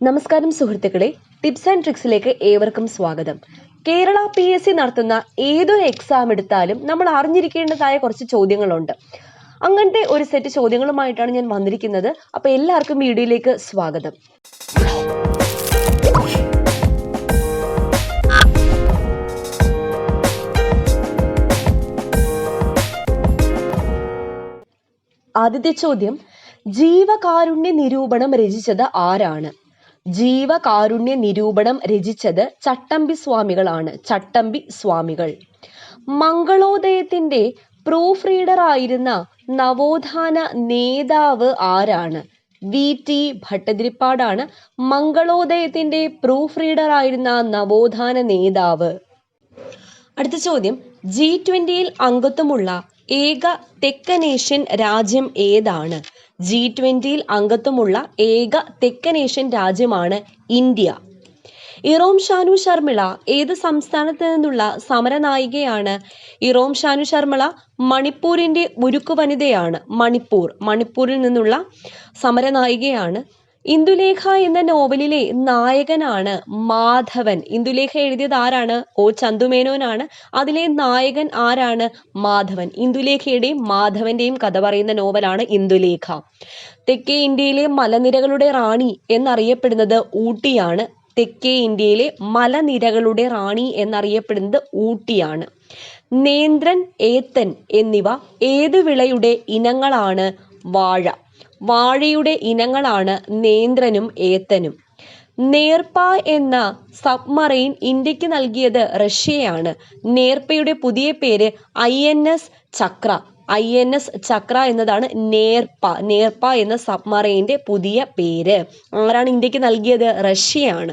നമസ്കാരം സുഹൃത്തുക്കളെ, tips and ട്രിക്സിലേക്ക് ഏവർക്കും സ്വാഗതം. കേരള PSC നടത്തുന്ന ഏതൊരു എക്സാം എടുത്താലും നമ്മൾ അറിഞ്ഞിരിക്കേണ്ടതായ കുറച്ച് ചോദ്യങ്ങളുണ്ട്. അങ്ങനത്തെ ഒരു സെറ്റ് ചോദ്യങ്ങളുമായിട്ടാണ് ഞാൻ വന്നിരിക്കുന്നത്. അപ്പോൾ എല്ലാവർക്കും വീഡിയോയിലേക്ക് സ്വാഗതം. ആദ്യത്തെ ചോദ്യം, ജീവകാരുണ്യ നിരൂപണം രചിച്ചത് ആരാണ്? ജീവകാരുണ്യ നിരൂപണം രചിച്ചത് ചട്ടമ്പി സ്വാമികളാണ്. ചട്ടമ്പി സ്വാമികൾ. മംഗളോദയത്തിന്റെ പ്രൂഫ് റീഡർ ആയിരുന്ന നവോത്ഥാന നേതാവ് ആരാണ്? VT ഭട്ടതിരിപ്പാടാണ് മംഗളോദയത്തിന്റെ പ്രൂഫ് റീഡർ ആയിരുന്ന നവോത്ഥാന നേതാവ്. അടുത്ത ചോദ്യം, G20 അംഗത്വമുള്ള ഏക തെക്കനേഷ്യൻ രാജ്യം ഏതാണ്? G20 അംഗത്വമുള്ള ഏക തെക്കനേഷ്യൻ രാജ്യമാണ് ഇന്ത്യ. ഇറോം ഷാനു ശർമിള ഏത് സംസ്ഥാനത്ത് നിന്നുള്ള സമരനായികയാണ്? ഇറോം ഷാനു ശർമിള മണിപ്പൂരിന്റെ ഉരുക്കു വനിതയാണ്. മണിപ്പൂരിൽ നിന്നുള്ള സമരനായികയാണ്. ഇന്ദുലേഖ എന്ന നോവലിലെ നായകനാണ് മാധവൻ. ഇന്ദുലേഖ എഴുതിയത് ആരാണ്? O ചന്തുമേനോനാണ്. അതിലെ നായകൻ ആരാണ്? മാധവൻ. ഇന്ദുലേഖയുടെയും മാധവന്റെയും കഥ പറയുന്ന നോവലാണ് ഇന്ദുലേഖ. തെക്കേ ഇന്ത്യയിലെ മലനിരകളുടെ റാണി എന്നറിയപ്പെടുന്നത് ഊട്ടിയാണ്. തെക്കേ ഇന്ത്യയിലെ മലനിരകളുടെ റാണി എന്നറിയപ്പെടുന്നത് ഊട്ടിയാണ്. നേന്ത്രൻ, ഏത്തൻ എന്നിവ ഏതു വിളയുടെ ഇനങ്ങളാണ്? വാഴ. വാഴയുടെ ഇനങ്ങളാണ് നേന്ത്രനും ഏത്തനും. നേർപ്പ എന്ന സബ്മറൈൻ ഇന്ത്യക്ക് നൽകിയത് റഷ്യയാണ്. നേർപ്പയുടെ പുതിയ പേര് INS ചക്ര. INS ചക്ര എന്നതാണ് നേർപ്പ എന്ന സബ്മറൈൻ്റെ പുതിയ പേര്. ആരാണ് ഇന്ത്യക്ക് നൽകിയത്? റഷ്യയാണ്.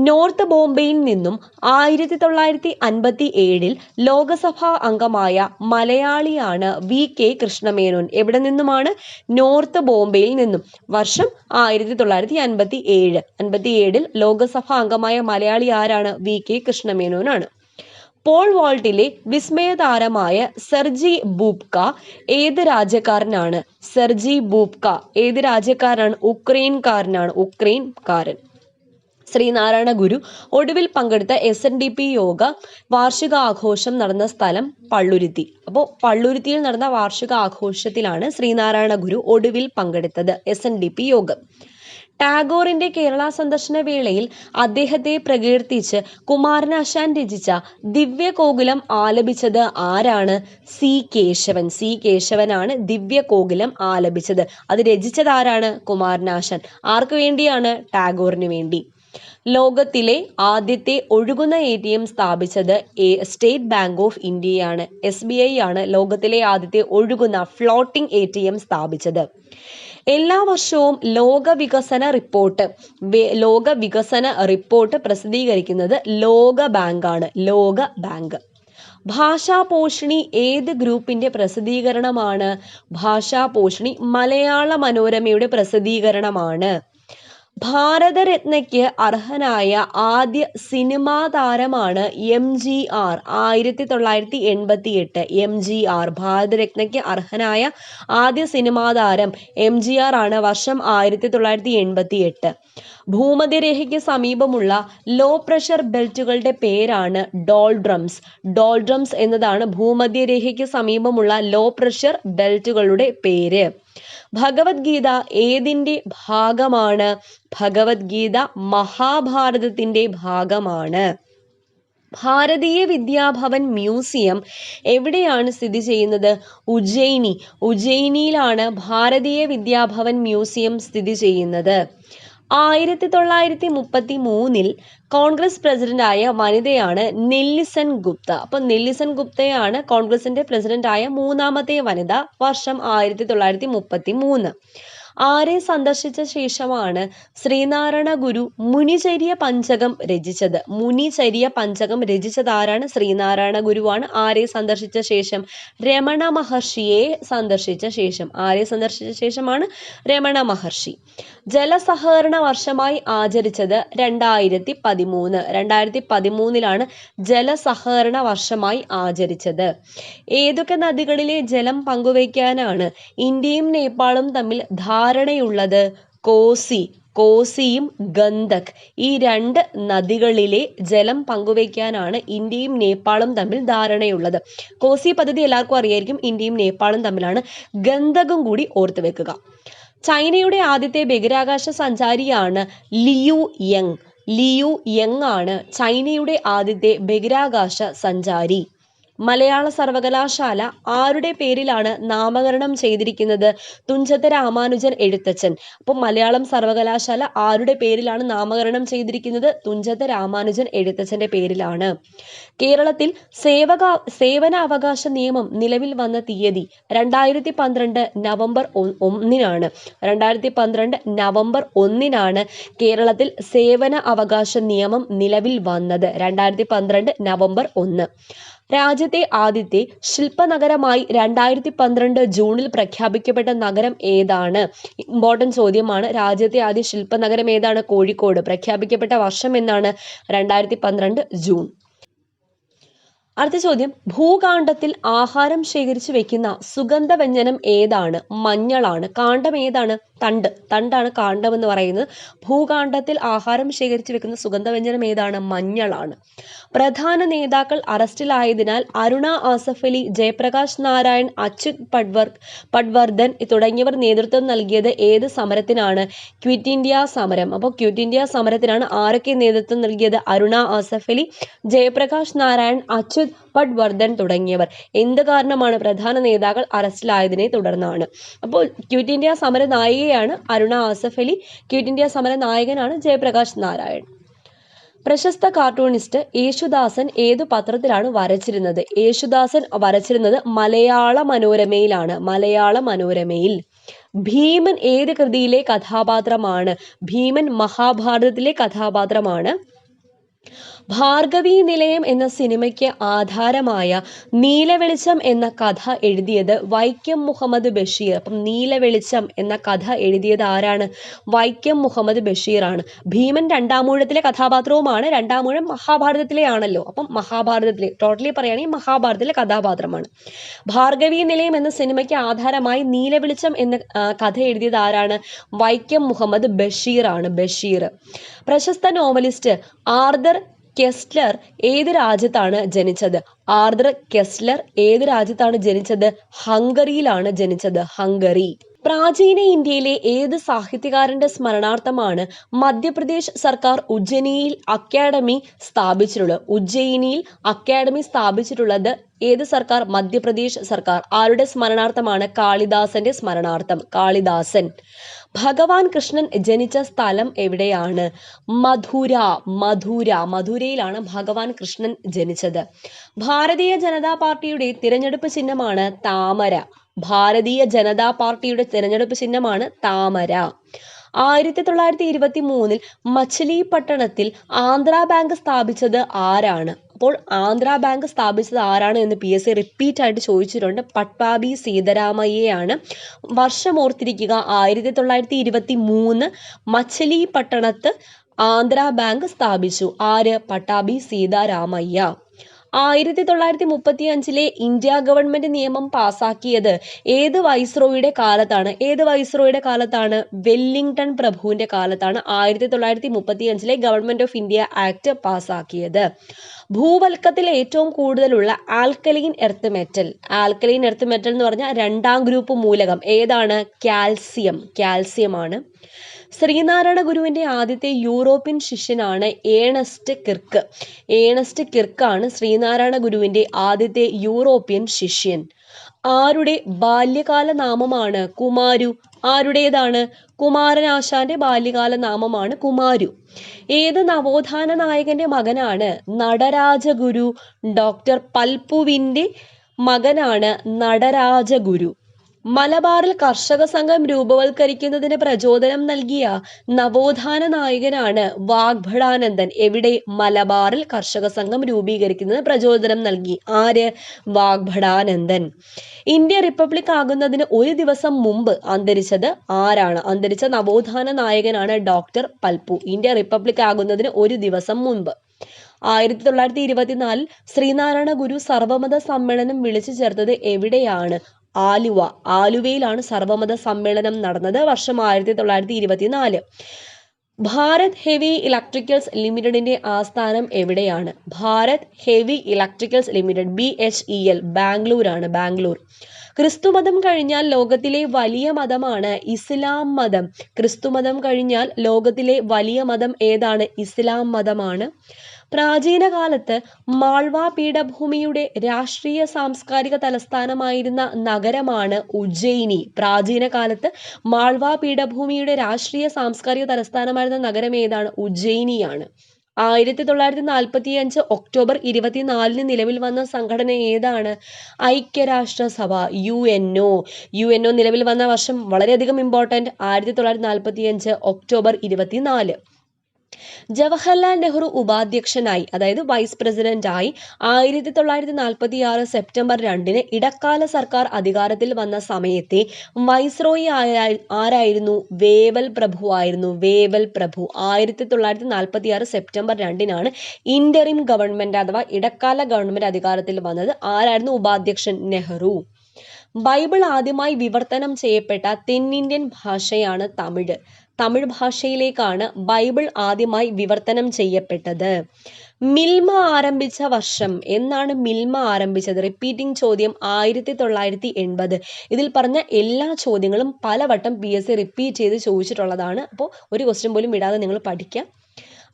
നോർത്ത് ബോംബെയിൽ നിന്നും 1957 ലോകസഭാ അംഗമായ മലയാളിയാണ് VK കൃഷ്ണമേനോൻ. എവിടെ നിന്നുമാണ്? നോർത്ത് ബോംബെയിൽ നിന്നും. വർഷം 1957 ലോകസഭാ അംഗമായ മലയാളി ആരാണ്? VK കൃഷ്ണമേനോനാണ്. പോൾ വോൾട്ടിലെ വിസ്മയതാരമായ സെർജി ബൂബ്ക ഏത് രാജ്യക്കാരനാണ്? സെർജി ബൂബ്ക ഏത് രാജ്യക്കാരനാണ്? ഉക്രൈൻകാരൻ. ശ്രീനാരായണ ഗുരു ഒടുവിൽ പങ്കെടുത്ത SNDP യോഗ വാർഷികാഘോഷം നടന്ന സ്ഥലം പള്ളുരുത്തി. അപ്പോൾ പള്ളുരുത്തിയിൽ നടന്ന വാർഷികാഘോഷത്തിലാണ് ശ്രീനാരായണ ഗുരു ഒടുവിൽ പങ്കെടുത്തത് SNDP യോഗം. ടാഗോറിന്റെ കേരള സന്ദർശന വേളയിൽ അദ്ദേഹത്തെ പ്രകീർത്തിച്ച് കുമാരനാശാൻ രചിച്ച ദിവ്യകോകിലം ആലപിച്ചത് ആരാണ്? C കേശവനാണ് ദിവ്യകോകിലം ആലപിച്ചത്. അത് രചിച്ചത് ആരാണ്? കുമാരനാശാൻ. ആർക്ക് വേണ്ടിയാണ്? ടാഗോറിന് വേണ്ടി. ലോകത്തിലെ ആദ്യത്തെ ഒഴുകുന്ന ATM സ്ഥാപിച്ചത് സ്റ്റേറ്റ് ബാങ്ക് ഓഫ് ഇന്ത്യയാണ്. SBI ആണ് ലോകത്തിലെ ആദ്യത്തെ ഒഴുകുന്ന ഫ്ലോട്ടിംഗ് ATM സ്ഥാപിച്ചത്. എല്ലാ വർഷവും ലോക വികസന റിപ്പോർട്ട് പ്രസിദ്ധീകരിക്കുന്നത് ലോക ബാങ്ക്. ഭാഷാപോഷിണി ഏത് ഗ്രൂപ്പിന്റെ പ്രസിദ്ധീകരണമാണ്? ഭാഷാപോഷിണി മലയാള മനോരമയുടെ പ്രസിദ്ധീകരണമാണ്. ഭാരതരത്നയ്ക്ക് അർഹനായ ആദ്യ സിനിമാ താരമാണ് MGR. 1988. MGR ഭാരതരത്നയ്ക്ക് അർഹനായ ആദ്യ സിനിമാ താരം MGR ആണ്. വർഷം 1988. ഭൂമധ്യരേഖയ്ക്ക് സമീപമുള്ള ലോ പ്രഷർ ബെൽറ്റുകളുടെ പേരാണ് ഡോൾഡ്രംസ് എന്നതാണ് ഭൂമധ്യരേഖയ്ക്ക് സമീപമുള്ള ലോ പ്രഷർ ബെൽറ്റുകളുടെ പേര്. ഭഗവത്ഗീത ഏതിന്റെ ഭാഗമാണ്? ഭഗവത്ഗീത മഹാഭാരതത്തിന്റെ ഭാഗമാണ്. ഭാരതീയ വിദ്യാഭവൻ മ്യൂസിയം എവിടെയാണ് സ്ഥിതി ചെയ്യുന്നത്? ഉജ്ജയിനിയിലാണ് ഭാരതീയ വിദ്യാഭവൻ മ്യൂസിയം സ്ഥിതി ചെയ്യുന്നത്. 1933 കോൺഗ്രസ് പ്രസിഡന്റായ വനിതയാണ് നെല്ലിസൺ ഗുപ്ത. അപ്പൊ നെല്ലിസൺ ഗുപ്തയാണ് കോൺഗ്രസിന്റെ പ്രസിഡന്റായ മൂന്നാമത്തെ വനിത. വർഷം 1933. ആരെ സന്ദർശിച്ച ശേഷമാണ് ശ്രീനാരായണ ഗുരു മുനിചര്യ പഞ്ചകം രചിച്ചത്? രചിച്ചത് ആരാണ്? ശ്രീനാരായണ ഗുരുവാണ്. ആരെ സന്ദർശിച്ച ശേഷം? രമണ മഹർഷിയെ സന്ദർശിച്ച ശേഷം. ആരെ സന്ദർശിച്ച ശേഷമാണ്? രമണ മഹർഷി. ജലസഹകരണ വർഷമായി ആചരിച്ചത് 2013. 2013 ജലസഹകരണ വർഷമായി ആചരിച്ചത്. ഏതൊക്കെ നദികളിലെ ജലം പങ്കുവയ്ക്കാനാണ് ഇന്ത്യയും നേപ്പാളും തമ്മിൽ ധാരണയുള്ളത്? കോസി കോസിയും ഗണ്ഡക് ഈ രണ്ട് നദികളിലെ ജലം പങ്കുവയ്ക്കാനാണ് ഇന്ത്യയും നേപ്പാളും തമ്മിൽ ധാരണയുള്ളത്. കോസി പദ്ധതി എല്ലാവർക്കും അറിയായിരിക്കും, ഇന്ത്യയും നേപ്പാളും തമ്മിലാണ്. ഗണ്ഡകും കൂടി ഓർത്തു വെക്കുക. ചൈനയുടെ ആദ്യത്തെ ബഹിരാകാശ സഞ്ചാരിയാണ് ലിയു യങ്. ലിയു യങ് ആണ് ചൈനയുടെ ആദ്യത്തെ ബഹിരാകാശ സഞ്ചാരി. മലയാള സർവകലാശാല ആരുടെ പേരിലാണ് നാമകരണം ചെയ്തിരിക്കുന്നത്? തുഞ്ചത്ത് രാമാനുജൻ എഴുത്തച്ഛൻ. അപ്പോൾ മലയാളം സർവകലാശാല ആരുടെ പേരിലാണ് നാമകരണം ചെയ്തിരിക്കുന്നത്? തുഞ്ചത്ത് രാമാനുജൻ എഴുത്തച്ഛന്റെ പേരിലാണ്. കേരളത്തിൽ സേവനാവകാശ നിയമം നിലവിൽ വന്ന തീയതി 2012 നവംബർ 1-നാണ്. 2012 നവംബർ 1-നാണ് കേരളത്തിൽ സേവന അവകാശ നിയമം നിലവിൽ വന്നത്. 2012 നവംബർ 1. രാജ്യത്തെ ആദ്യത്തെ ശില്പനഗരമായി 2012 ജൂണിൽ പ്രഖ്യാപിക്കപ്പെട്ട നഗരം ഏതാണ്? ഇമ്പോർട്ടൻറ്റ് ചോദ്യമാണ്. രാജ്യത്തെ ആദ്യ ശില്പനഗരം ഏതാണ്? കോഴിക്കോട്. പ്രഖ്യാപിക്കപ്പെട്ട വർഷം എന്നാണ്? 2012 ജൂൺ. അടുത്ത ചോദ്യം, ഭൂകാണ്ഡത്തിൽ ആഹാരം ശേഖരിച്ചു വെക്കുന്ന സുഗന്ധവ്യഞ്ജനം ഏതാണ്? മഞ്ഞളാണ്. കാണ്ഡം ഏതാണ്? തണ്ടാണ് കാണ്ഡം എന്ന് പറയുന്നത്. ഭൂകാണ്ഡത്തിൽ ആഹാരം ശേഖരിച്ചു വെക്കുന്ന സുഗന്ധവ്യഞ്ജനം ഏതാണ്? മഞ്ഞളാണ്. പ്രധാന നേതാക്കൾ അറസ്റ്റിലായതിനാൽ അരുണ ആസഫ് അലി, ജയപ്രകാശ് നാരായൺ, അച്യുത് പട്വർദ്ധൻ തുടങ്ങിയവർ നേതൃത്വം നൽകിയത് ഏത് സമരത്തിനാണ്? ക്വിറ്റ് ഇന്ത്യ സമരം. അപ്പോൾ ക്വിറ്റ് ഇന്ത്യ സമരത്തിനാണ് ആരൊക്കെ നേതൃത്വം നൽകിയത്? അരുണ ആസഫ് അലി, ജയപ്രകാശ് നാരായൺ, അച്യുത് പട്വർദ്ധൻ തുടങ്ങിയവർ. എന്ത് കാരണമാണ്? പ്രധാന നേതാക്കൾ അറസ്റ്റിലായതിനെ തുടർന്നാണ്. അപ്പോൾ ക്വിറ്റ് ഇന്ത്യ സമര നായികയാണ് അരുണ ആസഫ് അലി, ക്വിറ്റ് ഇന്ത്യ സമര നായകനാണ് ജയപ്രകാശ് നാരായൺ. പ്രശസ്ത കാർട്ടൂണിസ്റ്റ് യേശുദാസൻ ഏതു പത്രത്തിലാണ് വരച്ചിരുന്നത്? യേശുദാസൻ വരച്ചിരുന്നത് മലയാള മനോരമയിലാണ്. മലയാള മനോരമയിൽ. ഭീമൻ ഏത് കൃതിയിലെ കഥാപാത്രമാണ്? ഭീമൻ മഹാഭാരതത്തിലെ കഥാപാത്രമാണ്. ഭാർഗവീ നിലയം എന്ന സിനിമയ്ക്ക് ആധാരമായ നീലവെളിച്ചം എന്ന കഥ എഴുതിയത് വൈക്കം മുഹമ്മദ് ബഷീർ. അപ്പം നീലവെളിച്ചം എന്ന കഥ എഴുതിയത് ആരാണ്? വൈക്കം മുഹമ്മദ് ബഷീറാണ്. ഭീമൻ രണ്ടാമൂഴത്തിലെ കഥാപാത്രവുമാണ്. രണ്ടാമൂഴം മഹാഭാരതത്തിലെ ആണല്ലോ. അപ്പം മഹാഭാരതത്തിലെ ടോട്ടലി പറയുകയാണെങ്കിൽ മഹാഭാരതത്തിലെ കഥാപാത്രമാണ്. ഭാർഗവീ നിലയം എന്ന സിനിമയ്ക്ക് ആധാരമായി നീലവെളിച്ചം എന്ന കഥ എഴുതിയത് ആരാണ്? വൈക്കം മുഹമ്മദ് ബഷീറാണ്. ബഷീർ. പ്രശസ്ത നോവലിസ്റ്റ് ആർതർ കെസ്ലർ ഏത് രാജ്യത്താണ് ജനിച്ചത്? ആർതർ കെസ്ലർ ഏത് രാജ്യത്താണ് ജനിച്ചത്? ഹംഗറിയിലാണ് ജനിച്ചത്. ഹംഗറി. പ്രാചീന ഇന്ത്യയിലെ ഏത് സാഹിത്യകാരന്റെ സ്മരണാർത്ഥമാണ് മധ്യപ്രദേശ് സർക്കാർ ഉജ്ജയിനിയിൽ അക്കാഡമി സ്ഥാപിച്ചിട്ടുള്ളത്? ഉജ്ജയിനിയിൽ അക്കാഡമി സ്ഥാപിച്ചിട്ടുള്ളത് ഏത് സർക്കാർ? മധ്യപ്രദേശ് സർക്കാർ. ആരുടെ സ്മരണാർത്ഥമാണ്? കാളിദാസന്റെ സ്മരണാർത്ഥം. കാളിദാസൻ. ഭഗവാൻ കൃഷ്ണൻ ജനിച്ച സ്ഥലം എവിടെയാണ്? മധുര. മധുരയിലാണ് ഭഗവാൻ കൃഷ്ണൻ ജനിച്ചത്. ഭാരതീയ ജനതാ പാർട്ടിയുടെ തിരഞ്ഞെടുപ്പ് ചിഹ്നമാണ് താമര. ഭാരതീയ ജനതാ പാർട്ടിയുടെ തിരഞ്ഞെടുപ്പ് ചിഹ്നമാണ് താമര. 1923 മച്ചിലിപട്ടണത്തിൽ ആന്ധ്രാ ബാങ്ക് സ്ഥാപിച്ചത് ആരാണ്? അപ്പോൾ ആന്ധ്രാ ബാങ്ക് സ്ഥാപിച്ചത് ആരാണ് എന്ന് PSC റിപ്പീറ്റ് ആയിട്ട് ചോദിച്ചിട്ടുണ്ട്. പട്ടാഭി സീതാരാമയ്യയാണ്. വർഷം ഓർത്തിരിക്കുക, 1923 മച്ചിലിപട്ടണത്ത് ആന്ധ്രാ ബാങ്ക് സ്ഥാപിച്ചു. ആര്? പട്ടാഭി സീതാരാമയ്യ. 1935 ഇന്ത്യ ഗവൺമെന്റ് നിയമം പാസാക്കിയത് ഏത് വൈസ്രോയുടെ കാലത്താണ്? ഏത് വൈസ്രോയുടെ കാലത്താണ്? വെല്ലിംഗ്ടൺ പ്രഭുവിന്റെ കാലത്താണ് 1935 ഗവൺമെന്റ് ഓഫ് ഇന്ത്യ ആക്ട് പാസാക്കിയത്. ഭൂവൽക്കത്തിൽ ഏറ്റവും കൂടുതലുള്ള alkaline earth metal. Alkaline earth metal എന്ന് പറഞ്ഞാൽ 2ാം ഗ്രൂപ്പ് മൂലകം ഏതാണ്? കാൽസ്യം. കാൽസ്യമാണ്. ശ്രീനാരായണ ഗുരുവിന്റെ ആദ്യത്തെ യൂറോപ്യൻ ശിഷ്യനാണ് ഏണസ്റ്റ് കിർക്ക്. ഏണസ്റ്റ് കിർക്കാണ് ശ്രീനാരായണ ഗുരുവിന്റെ ആദ്യത്തെ യൂറോപ്യൻ ശിഷ്യൻ. ആരുടെ ബാല്യകാല നാമമാണ് കുമാരു? ആരുടേതാണ്? കുമാരനാശാന്റെ ബാല്യകാല നാമമാണ് കുമാരു. ഏത് നവോത്ഥാന നായകന്റെ മകനാണ് നടരാജഗുരു? ഡോക്ടർ പൽപുവിന്റെ മകനാണ് നടരാജഗുരു. മലബാറിൽ കർഷക സംഘം രൂപവത്കരിക്കുന്നതിന് പ്രചോദനം നൽകിയ നവോത്ഥാന നായകനാണ് വാഗ്ഭടാനന്ദൻ. എവിടെ? മലബാറിൽ കർഷക സംഘം രൂപീകരിക്കുന്നതിന് പ്രചോദനം നൽകി. ആര്? വാഗ്ഭടാനന്ദൻ. ഇന്ത്യ റിപ്പബ്ലിക് ആകുന്നതിന് ഒരു ദിവസം മുമ്പ് അന്തരിച്ചത് ആരാണ്? അന്തരിച്ച നവോത്ഥാന നായകനാണ് ഡോക്ടർ പൽപു. ഇന്ത്യ റിപ്പബ്ലിക് ആകുന്നതിന് ഒരു ദിവസം മുമ്പ്. 1924 ശ്രീനാരായണ ഗുരു സർവമത സമ്മേളനം വിളിച്ചു ചേർത്തത് എവിടെയാണ്? ആലുവയിലാണ് സർവമത സമ്മേളനം നടന്നത്. വർഷം 1924. ഭാരത് ഹെവി ഇലക്ട്രിക്കൽസ് ലിമിറ്റഡിന്റെ ആസ്ഥാനം എവിടെയാണ്? Bharat heavy electricals limited BHEL ബാംഗ്ലൂരാണ്, ബാംഗ്ലൂർ. ക്രിസ്തുമതം കഴിഞ്ഞാൽ ലോകത്തിലെ വലിയ മതമാണ് ഇസ്ലാം മതം. ക്രിസ്തുമതം കഴിഞ്ഞാൽ ലോകത്തിലെ വലിയ മതം ഏതാണ്? ഇസ്ലാം മതമാണ്. പ്രാചീന കാലത്ത് മാൾവ പീഠഭൂമിയുടെ രാഷ്ട്രീയ സാംസ്കാരിക തലസ്ഥാനമായിരുന്ന നഗരമാണ് ഉജ്ജയിനി. പ്രാചീന കാലത്ത് മാൾവ പീഠഭൂമിയുടെ രാഷ്ട്രീയ സാംസ്കാരിക തലസ്ഥാനമായിരുന്ന നഗരം ഏതാണ്? ഉജ്ജയിനിയാണ്. 1945 ഒക്ടോബർ 24 നിലവിൽ വന്ന സംഘടന ഏതാണ്? ഐക്യരാഷ്ട്രസഭ, UNO നിലവിൽ വന്ന വർഷം വളരെയധികം ഇമ്പോർട്ടന്റ്, 1945 ഒക്ടോബർ 24. ജവഹർലാൽ നെഹ്റു ഉപാധ്യക്ഷനായി, അതായത് വൈസ് പ്രസിഡന്റായി 1946 സെപ്റ്റംബർ 2 ഇടക്കാല സർക്കാർ അധികാരത്തിൽ വന്ന സമയത്തെ വൈസ്രോയി ആരായിരുന്നു? വേവൽ പ്രഭു ആയിരുന്നു, വേവൽ പ്രഭു. 1946 സെപ്റ്റംബർ 2 ഇന്ററിം ഗവൺമെന്റ് അഥവാ ഇടക്കാല ഗവൺമെന്റ് അധികാരത്തിൽ വന്നത്. ആരായിരുന്നു ഉപാധ്യക്ഷൻ? നെഹ്റു. ബൈബിൾ ആദ്യമായി വിവർത്തനം ചെയ്യപ്പെട്ട തെന്നിന്ത്യൻ ഭാഷയാണ് തമിഴ്. തമിഴ് ഭാഷയിലേക്കാണ് ബൈബിൾ ആദ്യമായി വിവർത്തനം ചെയ്യപ്പെട്ടത്. മിൽമ ആരംഭിച്ച വർഷം എന്നാണ്? മിൽമ ആരംഭിച്ചത്. റിപ്പീറ്റിംഗ് ചോദ്യം, 1980. ഇതിൽ പറഞ്ഞ എല്ലാ ചോദ്യങ്ങളും പലവട്ടം PSC റിപ്പീറ്റ് ചെയ്ത് ചോദിച്ചിട്ടുള്ളതാണ്. അപ്പോൾ ഒരു ക്വസ്റ്റ്യൻ പോലും വിടാതെ നിങ്ങൾ പഠിക്കാം.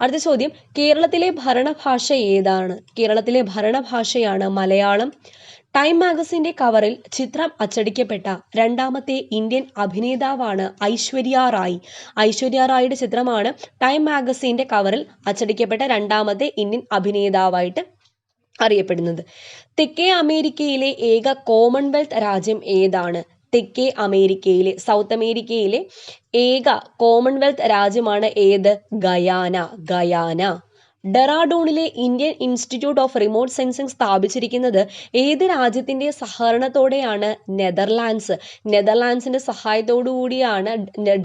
അടുത്ത ചോദ്യം, കേരളത്തിലെ ഭരണഭാഷ ഏതാണ്? കേരളത്തിലെ ഭരണഭാഷയാണ് മലയാളം. ടൈം മാഗസിന്റെ കവറിൽ ചിത്രം അച്ചടിക്കപ്പെട്ട രണ്ടാമത്തെ ഇന്ത്യൻ അഭിനേതാവാണ് ഐശ്വര്യ റായ്. ഐശ്വര്യ റായിയുടെ ചിത്രമാണ് ടൈം മാഗസിന്റെ കവറിൽ അച്ചടിക്കപ്പെട്ട രണ്ടാമത്തെ ഇന്ത്യൻ അഭിനേതാവായിട്ട് അറിയപ്പെടുന്നത്. തെക്കേ അമേരിക്കയിലെ ഏക കോമൺവെൽത്ത് രാജ്യം ഏതാണ്? തെക്കേ അമേരിക്കയിലെ, സൗത്ത് അമേരിക്കയിലെ ഏക കോമൺവെൽത്ത് രാജ്യമാണ് ഏത്? Guyana, Guyana. ഡെറാഡൂണിലെ Indian institute of remote sensing സ്ഥാപിച്ചിരിക്കുന്നത് ഏത് രാജ്യത്തിന്റെ സഹകരണത്തോടെയാണ്? നെതർലാൻഡ്സ്. നെതർലാൻഡ്സിന്റെ സഹായത്തോടു കൂടിയാണ്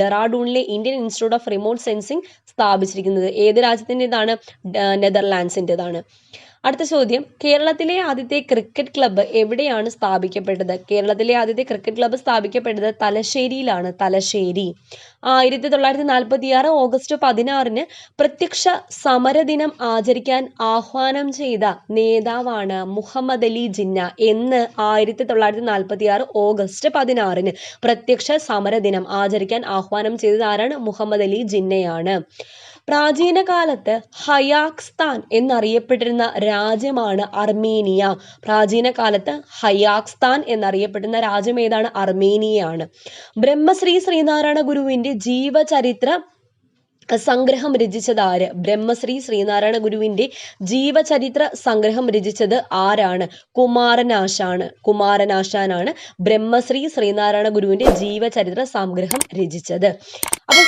ഡെറാഡൂണിലെ Indian institute of remote sensing സ്ഥാപിച്ചിരിക്കുന്നത്. ഏത് രാജ്യത്തിൻ്റെതാണ്? നെതർലാൻഡ്സിൻ്റെതാണ്. അടുത്ത ചോദ്യം, കേരളത്തിലെ ആദ്യത്തെ ക്രിക്കറ്റ് ക്ലബ്ബ് എവിടെയാണ് സ്ഥാപിക്കപ്പെട്ടത്? കേരളത്തിലെ ആദ്യത്തെ ക്രിക്കറ്റ് ക്ലബ്ബ് സ്ഥാപിക്കപ്പെട്ടത് തലശ്ശേരിയിലാണ്, തലശ്ശേരി. 1946 ഓഗസ്റ്റ് 16 പ്രത്യക്ഷ സമരദിനം ആചരിക്കാൻ ആഹ്വാനം ചെയ്ത നേതാവാണ് മുഹമ്മദ് അലി ജിന്ന. എന്ന് 1946 ഓഗസ്റ്റ് 16 പ്രത്യക്ഷ സമരദിനം ആചരിക്കാൻ ആഹ്വാനം ചെയ്തത് ആരാണ്? മുഹമ്മദ് അലി ജിന്നയാണ്. പ്രാചീന കാലത്ത് ഹയാക്സ്ഥാൻ എന്നറിയപ്പെട്ടിരുന്ന രാജ്യമാണ് അർമേനിയ. പ്രാചീന കാലത്ത് ഹയാക്സ്ഥാൻ എന്നറിയപ്പെടുന്ന രാജ്യം ഏതാണ്? അർമേനിയയാണ്. ബ്രഹ്മശ്രീ ശ്രീനാരായണ ഗുരുവിന്റെ ജീവചരിത്ര സംഗ്രഹം രചിച്ചത് ആര്? ബ്രഹ്മശ്രീ ശ്രീനാരായണ ഗുരുവിന്റെ ജീവചരിത്ര സംഗ്രഹം രചിച്ചത് ആരാണ്? കുമാരനാശാനാണ് ബ്രഹ്മശ്രീ ശ്രീനാരായണ ഗുരുവിന്റെ ജീവചരിത്ര സംഗ്രഹം രചിച്ചത്. അപ്പോൾ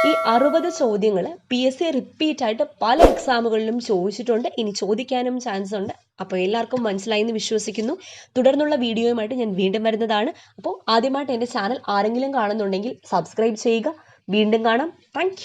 ഈ 60 ചോദ്യങ്ങൾ PSC റിപ്പീറ്റ് ആയിട്ട് പല എക്സാമുകളിലും ചോദിച്ചിട്ടുണ്ട്, ഇനി ചോദിക്കാനും ചാൻസ് ഉണ്ട്. അപ്പോൾ എല്ലാവർക്കും മനസ്സിലായി എന്ന് വിശ്വസിക്കുന്നു. തുടർന്നുള്ള വീഡിയോയുമായിട്ട് ഞാൻ വീണ്ടും വരുന്നതാണ്. അപ്പോൾ ആദ്യമായിട്ട് എൻ്റെ ചാനൽ ആരെങ്കിലും കാണുന്നുണ്ടെങ്കിൽ സബ്സ്ക്രൈബ് ചെയ്യുക. വീണ്ടും കാണാം. താങ്ക്